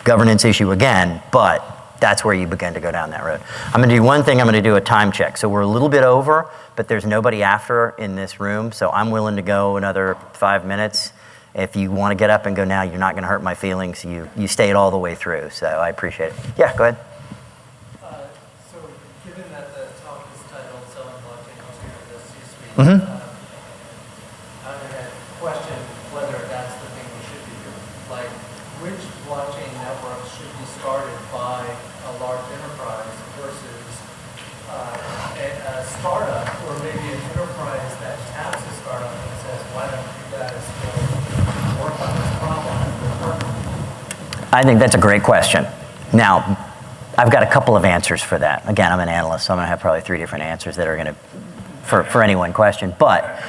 Speaker 1: governance issue again, but that's where you begin to go down that road. I'm going to do one thing. I'm going to do a time check. So we're a little bit over, but there's nobody after in this room, so I'm willing to go another 5 minutes. If you want to get up and go now, you're not going to hurt my feelings. You stayed all the way through, so I appreciate it. Yeah, go ahead.
Speaker 6: So given that the talk is titled Selling Blockchain Hosting with the C-Suite,
Speaker 1: Mm-hmm.
Speaker 6: I'm going to question whether that's the thing we should be doing. Like, which blockchain networks should be started by a large enterprise versus a startup, or maybe an enterprise that taps a startup why don't you guys go work on this problem and work?
Speaker 1: I think that's a great question. Now, I've got a couple of answers for that. Again, I'm an analyst, so I'm going to have probably 3 different answers that are going to, for any one question. But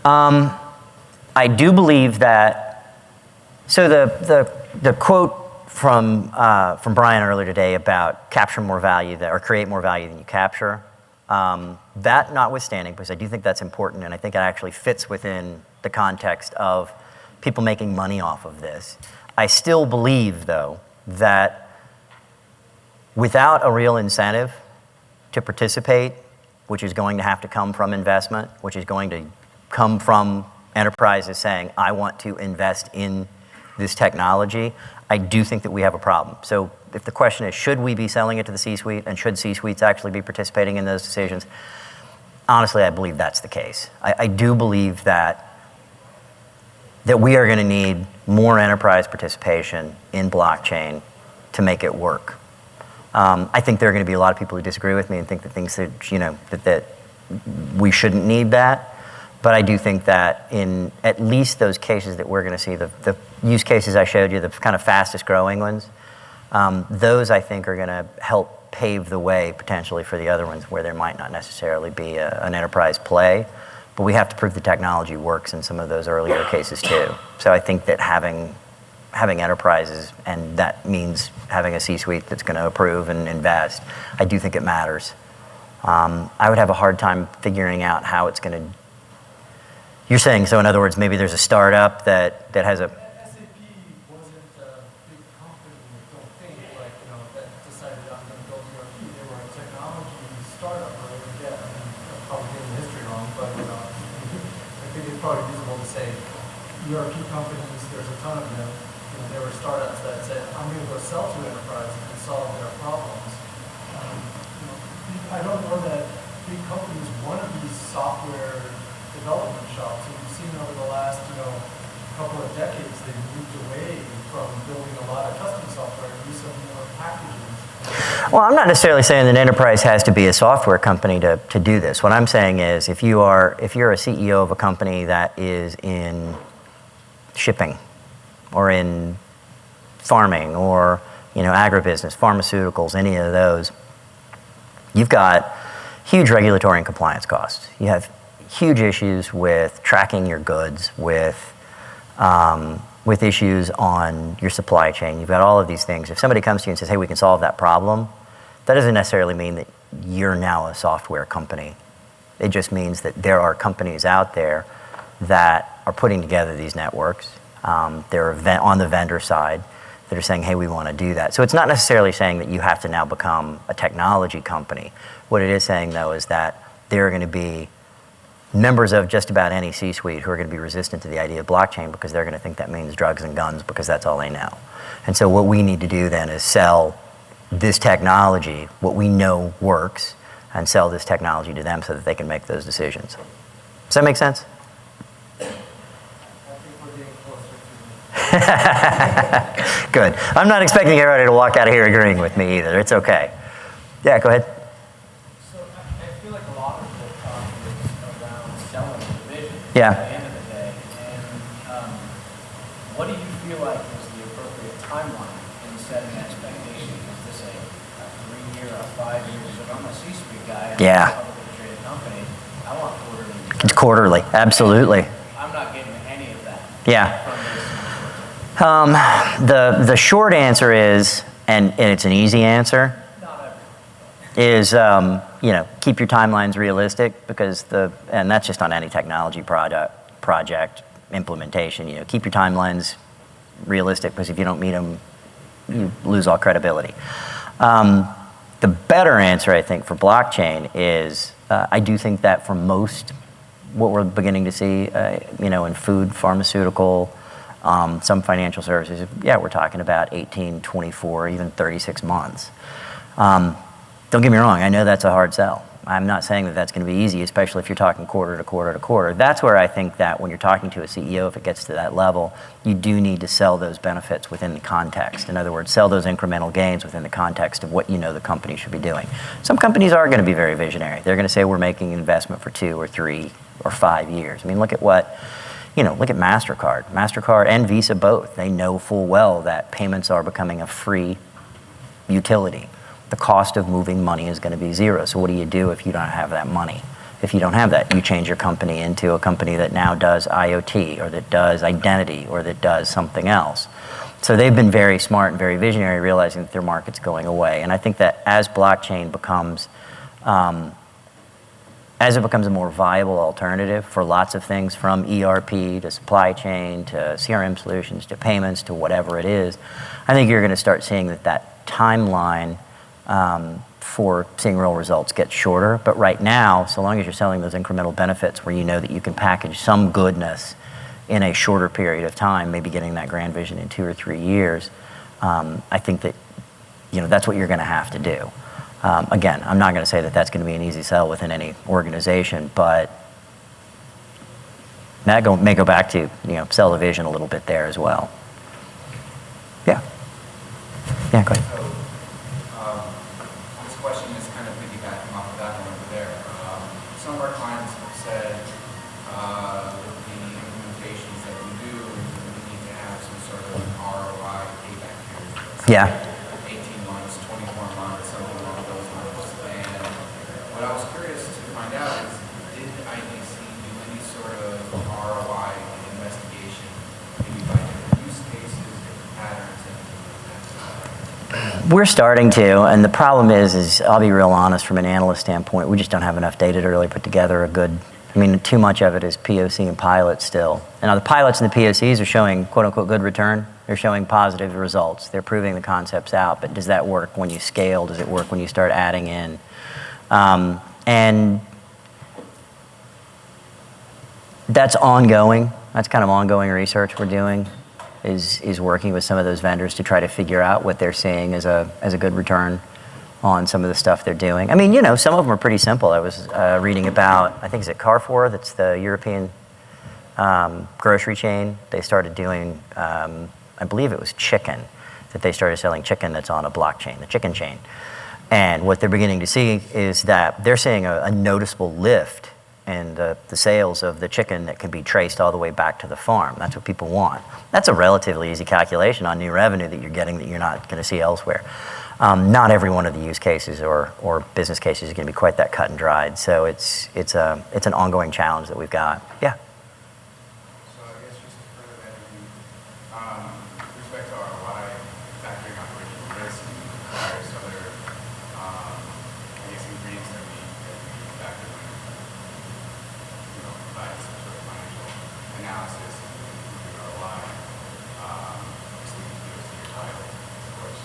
Speaker 1: I do believe that, so the quote from Brian earlier today about capture more value or create more value than you capture, that notwithstanding, because I do think that's important, and I think it actually fits within the context of people making money off of this. I still believe, though, that without a real incentive to participate, which is going to have to come from investment, which is going to come from enterprises saying, I want to invest in this technology, I do think that we have a problem. So if the question is, should we be selling it to the C-suite, and should C-suites actually be participating in those decisions? Honestly, I believe that's the case. I do believe that we are going to need more enterprise participation in blockchain to make it work. I think there are going to be a lot of people who disagree with me and think that things that we shouldn't need that. But I do think that in at least those cases that we're going to see, the use cases I showed you, the kind of fastest growing ones, those I think are going to help pave the way potentially for the other ones where there might not necessarily be an enterprise play. But we have to prove the technology works in some of those earlier cases too. So I think that having enterprises, and that means having a C-suite that's going to approve and invest, I do think it matters. I would have a hard time figuring out how it's going to. You're saying, so in other words, maybe there's a startup that has a.
Speaker 5: SAP wasn't a big company, I don't think, like, that decided I'm going to build ERP. They were a technology startup, right? Yeah, I mean, I'm probably getting the history wrong, but I think it's probably reasonable to say ERP companies, there's a ton of them. There were startups that said, I'm going to go sell to enterprises and solve their problems. I don't know that big companies want to be software development shops. And we've seen over the last, couple of decades, they've moved away from building a lot of custom software and use some more packages.
Speaker 1: Well, I'm not necessarily saying that an enterprise has to be a software company to do this. What I'm saying is if you're a CEO of a company that is in shipping or in farming or agribusiness, pharmaceuticals, any of those, you've got huge regulatory and compliance costs. You have huge issues with tracking your goods, with issues on your supply chain. You've got all of these things. If somebody comes to you and says, hey, we can solve that problem, that doesn't necessarily mean that you're now a software company. It just means that there are companies out there that are putting together these networks. They're on the vendor side that are saying, hey, we want to do that. So it's not necessarily saying that you have to now become a technology company. What it is saying, though, is that there are going to be members of just about any C-suite who are going to be resistant to the idea of blockchain because they're going to think that means drugs and guns because that's all they know. And so what we need to do then is sell this technology, what we know works, and sell this technology to them so that they can make those decisions. Does that make sense? Good. I'm not expecting everybody to walk out of here agreeing with me either. It's okay. Yeah, go ahead.
Speaker 6: So I feel like a lot of the talk is around selling the vision
Speaker 1: Yeah.
Speaker 6: at the end of the day. And what do you feel like is the appropriate timeline in setting expectations? Is this a 3-year, a 5-year? If I'm a C-suite guy, I'm
Speaker 1: Yeah.
Speaker 6: a publicly traded company, I want quarterly.
Speaker 1: It's quarterly. Absolutely.
Speaker 6: I'm not getting any of that.
Speaker 1: Yeah.
Speaker 6: From this.
Speaker 1: The short answer is, and it's an easy answer, is keep your timelines realistic because and that's just on any technology project implementation. Keep your timelines realistic because if you don't meet them, you lose all credibility. The better answer, I think, for blockchain is I do think that for most, what we're beginning to see, in food, pharmaceutical, some financial services, we're talking about 18, 24, even 36 months. Don't get me wrong, I know that's a hard sell. I'm not saying that that's going to be easy, especially if you're talking quarter to quarter to quarter. That's where I think that when you're talking to a CEO, if it gets to that level, you do need to sell those benefits within the context. In other words, sell those incremental gains within the context of what the company should be doing. Some companies are going to be very visionary. They're going to say we're making an investment for 2 or 3 or 5 years. I mean, look at look at MasterCard. MasterCard and Visa both, they know full well that payments are becoming a free utility. The cost of moving money is going to be zero. So what do you do if you don't have that money? If you don't have that, you change your company into a company that now does IoT or that does identity or that does something else. So they've been very smart and very visionary, realizing that their market's going away. And I think that as blockchain becomes, as it becomes a more viable alternative for lots of things, from ERP to supply chain to CRM solutions to payments to whatever it is, I think you're going to start seeing that timeline for seeing real results get shorter. But right now, so long as you're selling those incremental benefits where you know that you can package some goodness in a shorter period of time, maybe getting that grand vision in 2 or 3 years, I think that that's what you're going to have to do. Again, I'm not going to say that that's going to be an easy sell within any organization, but that may go back to sell the vision a little bit there as well. Yeah. Yeah, go ahead.
Speaker 7: So, this question is kind of piggybacking off of that one over there. Some of our clients have said with the implementations that we do, we need to have some sort of ROI payback period.
Speaker 1: Yeah.
Speaker 7: 18 months, 24 months, something along those lines. And what I was curious to find out is, did IDC do any sort of ROI investigation, maybe by different use cases, different patterns,
Speaker 1: We're starting to, and the problem is I'll be real honest, from an analyst standpoint, we just don't have enough data to really put together too much of it is POC and pilot still. And now the pilots and the POCs are showing quote unquote good return. They're showing positive results. They're proving the concepts out, but does that work when you scale? Does it work when you start adding in? And that's ongoing. That's kind of ongoing research we're doing. Is working with some of those vendors to try to figure out what they're seeing as a good return on some of the stuff they're doing. I mean, some of them are pretty simple. I was reading about, I think it's at Carrefour, that's the European grocery chain. They started doing, I believe it was chicken, that they started selling chicken that's on a blockchain, the chicken chain. And what they're beginning to see is that they're seeing a noticeable lift in the sales of the chicken that can be traced all the way back to the farm. That's what people want. That's a relatively easy calculation on new revenue that you're getting that you're not going to see elsewhere. Not every one of the use cases or business cases is going to be quite that cut and dried. So it's an ongoing challenge that we've got. Yeah.
Speaker 7: So I guess just to further that, with respect to ROI, factoring operational risk, various other, ingredients that we factor when, provide some sort of financial analysis and ROI, obviously POC or title, of course.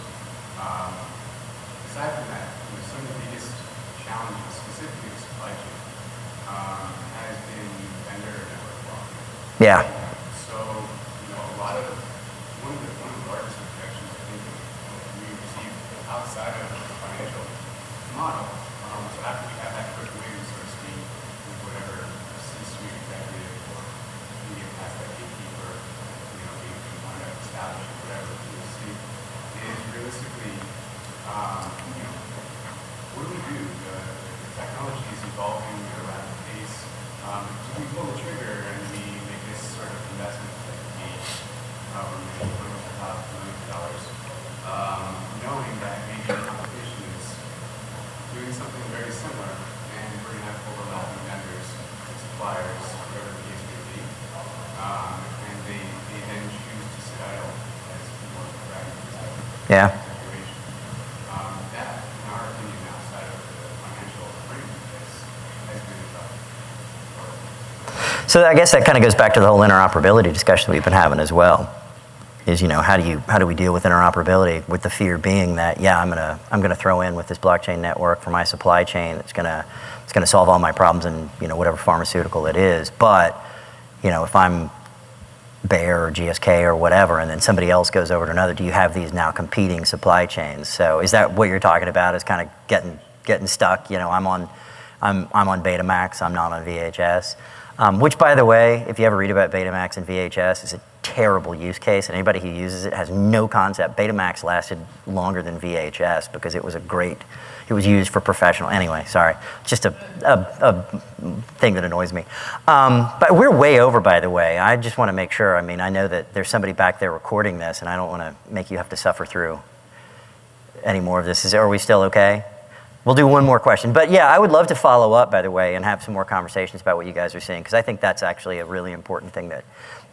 Speaker 7: Aside from that, some of the biggest challenges, specifically the supply chain, has been vendor network blocking.
Speaker 1: Yeah.
Speaker 7: So, a lot of one of the largest objections I think that we received outside of the financial model. So after we have that quick win, so to speak, with whatever CSuite executive or media past that gatekeeper, we want to establish whatever you'll see, is realistically, what do we do? The technology is evolving at a rapid pace. Do we pull the trigger and we make this sort of investment that could be however many hundreds of millions of dollars, knowing that maybe the competition is doing something very similar and we're going to have overlapping vendors, suppliers, whatever the case may be, and they then choose to sit idle as more practice.
Speaker 1: Yeah.
Speaker 7: That, in our opinion, outside of the financial framework, has been a tough.
Speaker 1: So I guess that kind of goes back to the whole interoperability discussion that we've been having as well. Is how do we deal with interoperability, with the fear being that I'm gonna throw in with this blockchain network for my supply chain. It's gonna solve all my problems in whatever pharmaceutical it is. But if I'm Bayer or GSK or whatever, and then somebody else goes over to another, do you have these now competing supply chains? So is that what you're talking about? Is kind of getting stuck? I'm on Betamax. I'm not on VHS. Which, by the way, if you ever read about Betamax and VHS, is a terrible use case, and anybody who uses it has no concept. Betamax lasted longer than VHS because it was it was used for professional. Anyway, sorry, just a thing that annoys me. But we're way over, by the way. I just want to make sure. I mean, I know that there's somebody back there recording this, and I don't want to make you have to suffer through any more of this. Are we still okay? We'll do one more question. But yeah, I would love to follow up, by the way, and have some more conversations about what you guys are seeing, because I think that's actually a really important thing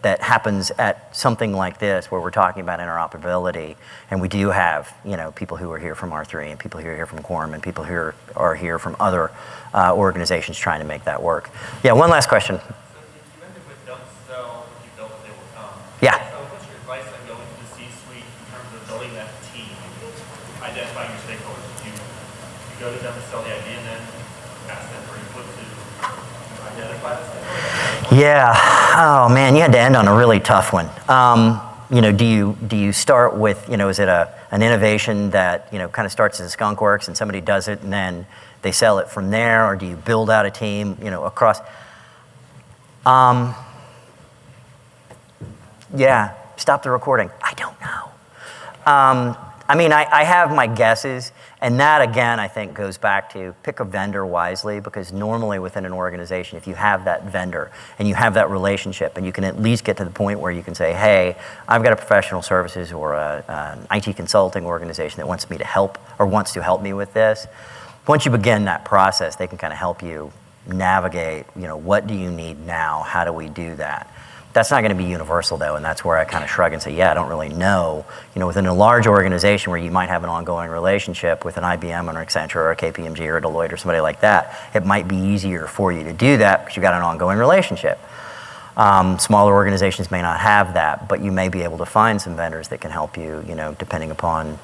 Speaker 1: that happens at something like this, where we're talking about interoperability, and we do have, people who are here from R3, and people who are here from Quorum, and people who are here from other organizations trying to make that work. Yeah, one last question.
Speaker 2: So you ended with don't sell, if you build, they will come.
Speaker 1: Yeah.
Speaker 2: So what's your advice on going to the C-suite in terms of building that team, identifying your stakeholders? You go to them and sell the idea and then ask them for input to identify the stakeholders?
Speaker 1: Yeah. Oh man, you had to end on a really tough one. Do you start with, is it an innovation that, kind of starts as a skunk works and somebody does it and then they sell it from there, or do you build out a team, across? Yeah, stop the recording. I don't know. I have my guesses, and that again, I think, goes back to pick a vendor wisely, because normally within an organization, if you have that vendor and you have that relationship, and you can at least get to the point where you can say, hey, I've got a professional services or an IT consulting organization that wants me to help or wants to help me with this. Once you begin that process, they can kind of help you navigate, what do you need now? How do we do that? That's not going to be universal, though, and that's where I kind of shrug and say, yeah, I don't really know. Within a large organization where you might have an ongoing relationship with an IBM or an Accenture or a KPMG or a Deloitte or somebody like that, it might be easier for you to do that because you've got an ongoing relationship. Smaller organizations may not have that, but you may be able to find some vendors that can help you, depending upon,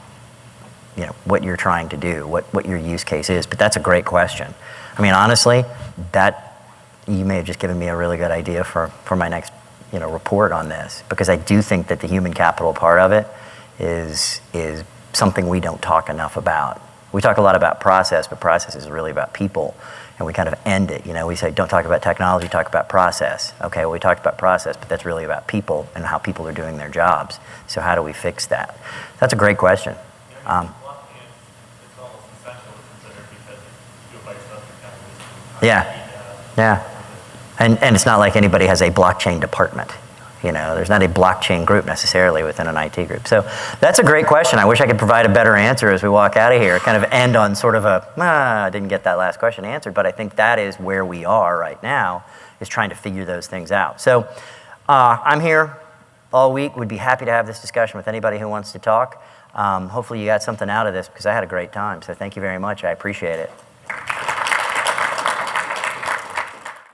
Speaker 1: what you're trying to do, what your use case is. But that's a great question. Honestly, you may have just given me a really good idea for my next report on this, because I do think that the human capital part of it is something we don't talk enough about. We talk a lot about process, but process is really about people, and we kind of end it. We say, don't talk about technology, talk about process. Okay, well, we talked about process, but that's really about people and how people are doing their jobs. So how do we fix that? That's a great question.
Speaker 2: It's almost essential to consider, because if you do it by yourself, you're kind of
Speaker 1: Yeah. And it's not like anybody has a blockchain department. There's not a blockchain group necessarily within an IT group. So that's a great question. I wish I could provide a better answer as we walk out of here. Kind of end on sort of I didn't get that last question answered, but I think that is where we are right now, is trying to figure those things out. So I'm here all week. Would be happy to have this discussion with anybody who wants to talk. Hopefully you got something out of this, because I had a great time. So thank you very much. I appreciate it.